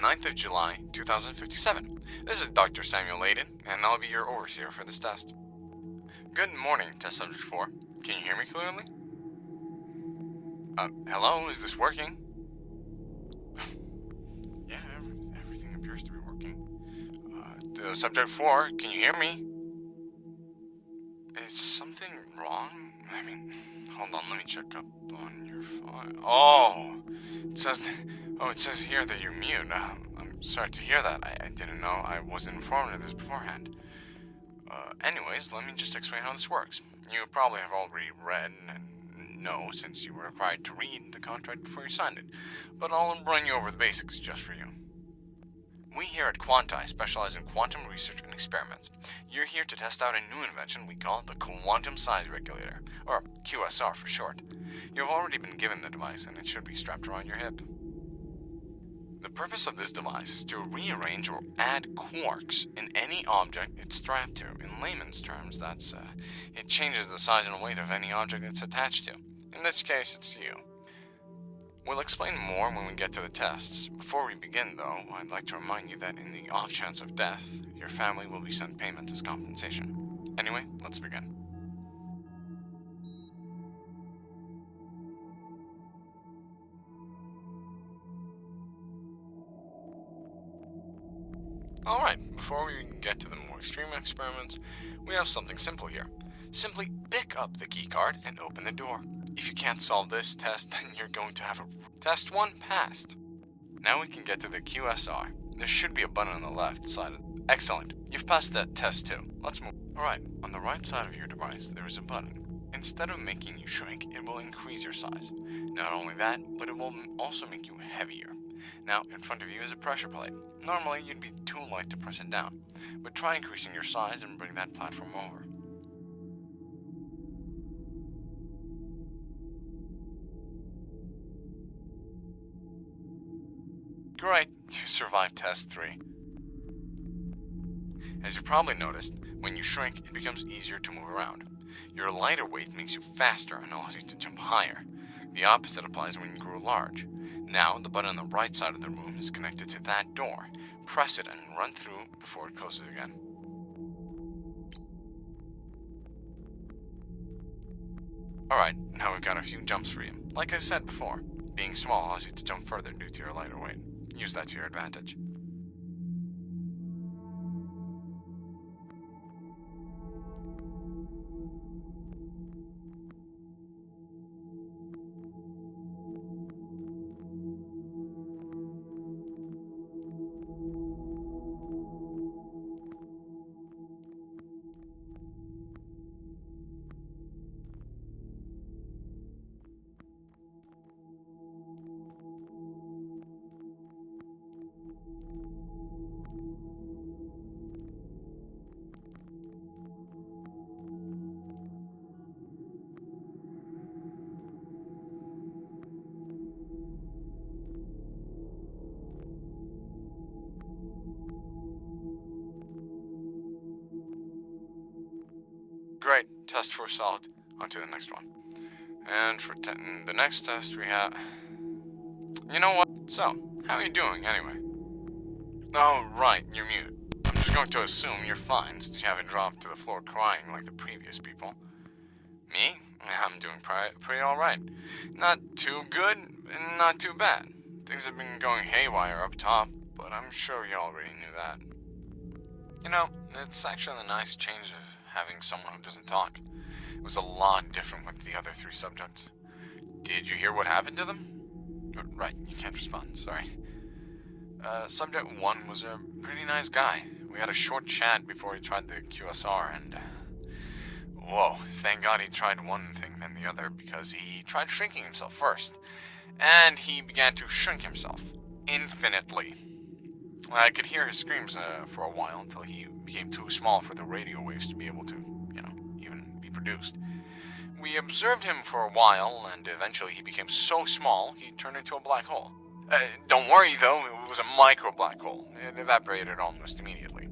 9th of July, 2057. This is Dr. Samuel Layden, and I'll be your overseer for this test. Good morning, test subject 4. Can you hear me clearly? Hello, is this working? Yeah, everything appears to be working. Subject 4, can you hear me? Is something wrong? I mean, hold on, let me check up on your file. Oh, it says here that you're mute. I'm sorry to hear that. I didn't know. I wasn't informed of this beforehand. Anyways, let me just explain how this works. You probably have already read and know, since you were required to read the contract before you signed it, but I'll bring you over the basics just for you. We here at Quanti specialize in quantum research and experiments. You're here to test out a new invention we call the Quantum Size Regulator, or QSR for short. You've already been given the device and it should be strapped around your hip. The purpose of this device is to rearrange or add quarks in any object it's strapped to. In layman's terms, it changes the size and weight of any object it's attached to. In this case, it's you. We'll explain more when we get to the tests. Before we begin, though, I'd like to remind you that in the off chance of death, your family will be sent payment as compensation. Anyway, let's begin. Alright, before we get to the more extreme experiments, we have something simple here. Simply pick up the keycard and open the door. If you can't solve this test, then you're going to have a test 1 passed. Now we can get to the QSR. There should be a button on the left side. Excellent. You've passed that test 2. Let's move. Alright, on the right side of your device, there is a button. Instead of making you shrink, it will increase your size. Not only that, but it will also make you heavier. Now, in front of you is a pressure plate. Normally, you'd be too light to press it down, but try increasing your size and bring that platform over. Great, you survived test 3. As you probably noticed, when you shrink, it becomes easier to move around. Your lighter weight makes you faster and allows you to jump higher. The opposite applies when you grow large. Now, the button on the right side of the room is connected to that door. Press it and run through before it closes again. Alright, now we've got a few jumps for you. Like I said before, being small allows you to jump further due to your lighter weight. Use that to your advantage. Great, test 4 solved. On to the next one. And for the next test we have... You know what? So, how are you doing anyway? Oh, right, you're mute. I'm just going to assume you're fine since you haven't dropped to the floor crying like the previous people. Me? I'm doing pretty alright. Not too good, and not too bad. Things have been going haywire up top, but I'm sure you already knew that. You know, it's actually a nice change of having someone who doesn't talk. It was a lot different with the other 3 subjects. Did you hear what happened to them? Right, you can't respond, sorry. Subject 1 was a pretty nice guy. We had a short chat before he tried the QSR, and... whoa, thank God he tried one thing then the other, because he tried shrinking himself first. And he began to shrink himself. Infinitely. I could hear his screams for a while until he became too small for the radio waves to be able to, even be produced. We observed him for a while, and eventually he became so small, he turned into a black hole. Don't worry, though, it was a micro black hole. It evaporated almost immediately.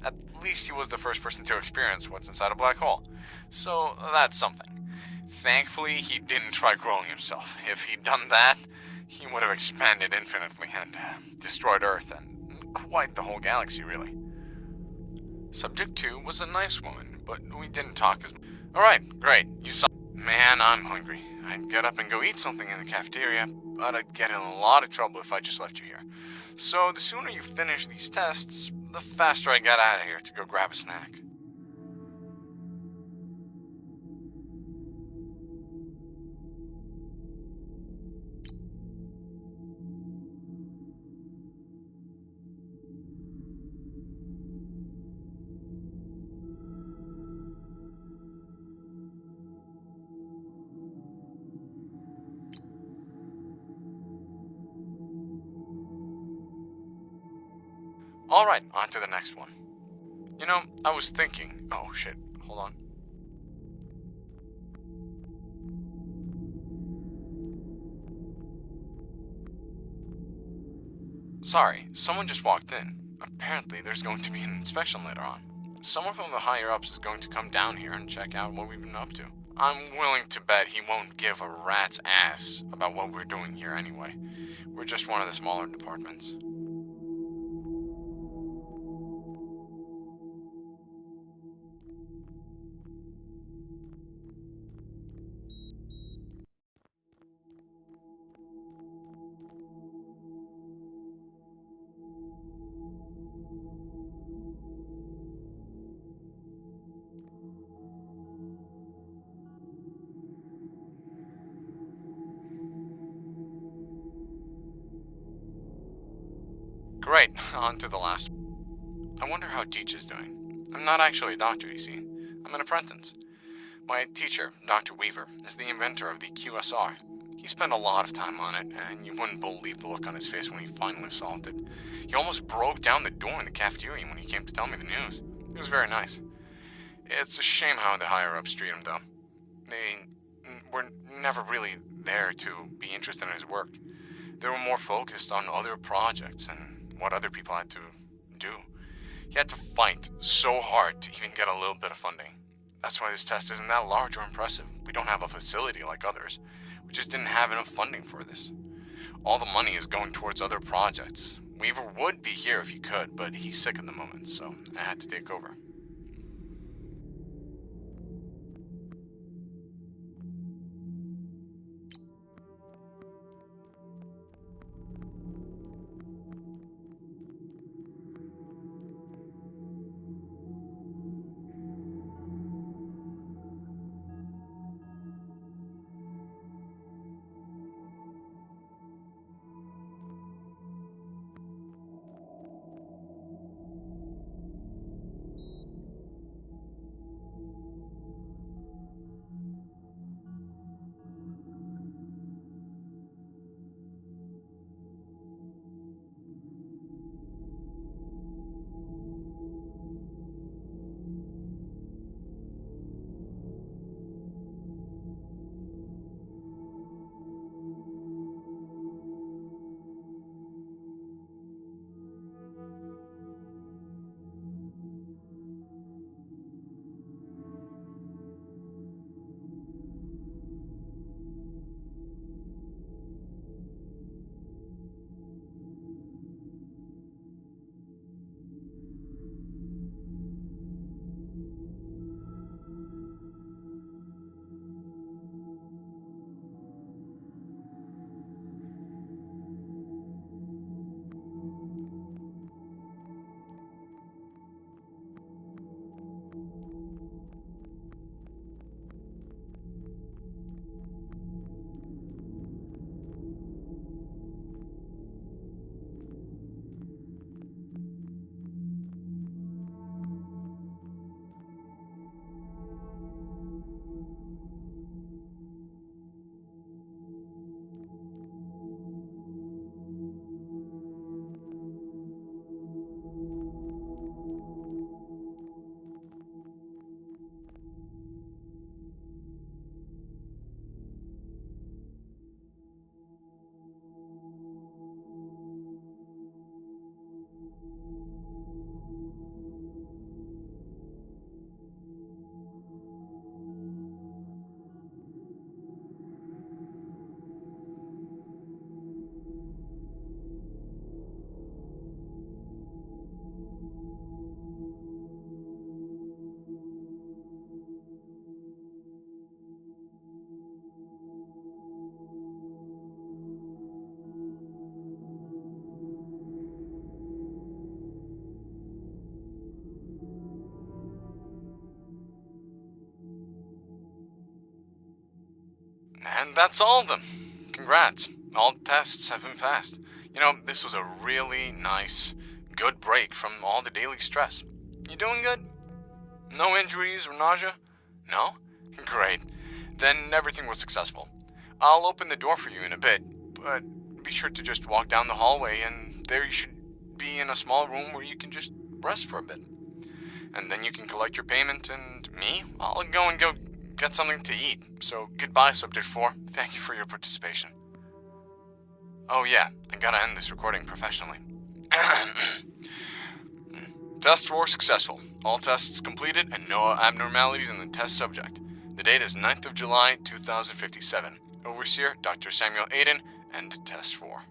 At least he was the first person to experience what's inside a black hole. So, that's something. Thankfully, he didn't try growing himself. If he'd done that, he would have expanded infinitely and destroyed Earth and quite the whole galaxy, really. Subject 2 was a nice woman, but we didn't talk as much. Alright, great. You saw. Man, I'm hungry. I'd get up and go eat something in the cafeteria, but I'd get in a lot of trouble if I just left you here. So the sooner you finish these tests, the faster I get out of here to go grab a snack. Alright, on to the next one. You know, I was thinking. Oh shit, hold on. Sorry, someone just walked in. Apparently, there's going to be an inspection later on. Someone from the higher ups is going to come down here and check out what we've been up to. I'm willing to bet he won't give a rat's ass about what we're doing here anyway. We're just one of the smaller departments. Great, on to the last. I wonder how Teach is doing. I'm not actually a doctor, you see. I'm an apprentice. My teacher, Dr. Weaver, is the inventor of the QSR. He spent a lot of time on it, and you wouldn't believe the look on his face when he finally solved it. He almost broke down the door in the cafeteria when he came to tell me the news. It was very nice. It's a shame how the higher-ups treat him, though. They were never really there to be interested in his work. They were more focused on other projects and what other people had to do. He had to fight so hard to even get a little bit of funding. That's why this test isn't that large or impressive. We don't have a facility like others. We just didn't have enough funding for this. All the money is going towards other projects. Weaver would be here if he could, but he's sick at the moment, so I had to take over. And that's all of them. Congrats. All tests have been passed. You know, this was a really nice, good break from all the daily stress. You doing good? No injuries or nausea? No? Great. Then everything was successful. I'll open the door for you in a bit, but be sure to just walk down the hallway, and there you should be in a small room where you can just rest for a bit. And then you can collect your payment, and me, I'll go get something to eat. So goodbye, Subject 4. Thank you for your participation. Oh yeah, I gotta end this recording professionally. Test 4 successful. All tests completed and no abnormalities in the test subject. The date is 9th of July, 2057. Overseer, Dr. Samuel Aiden, and Test 4.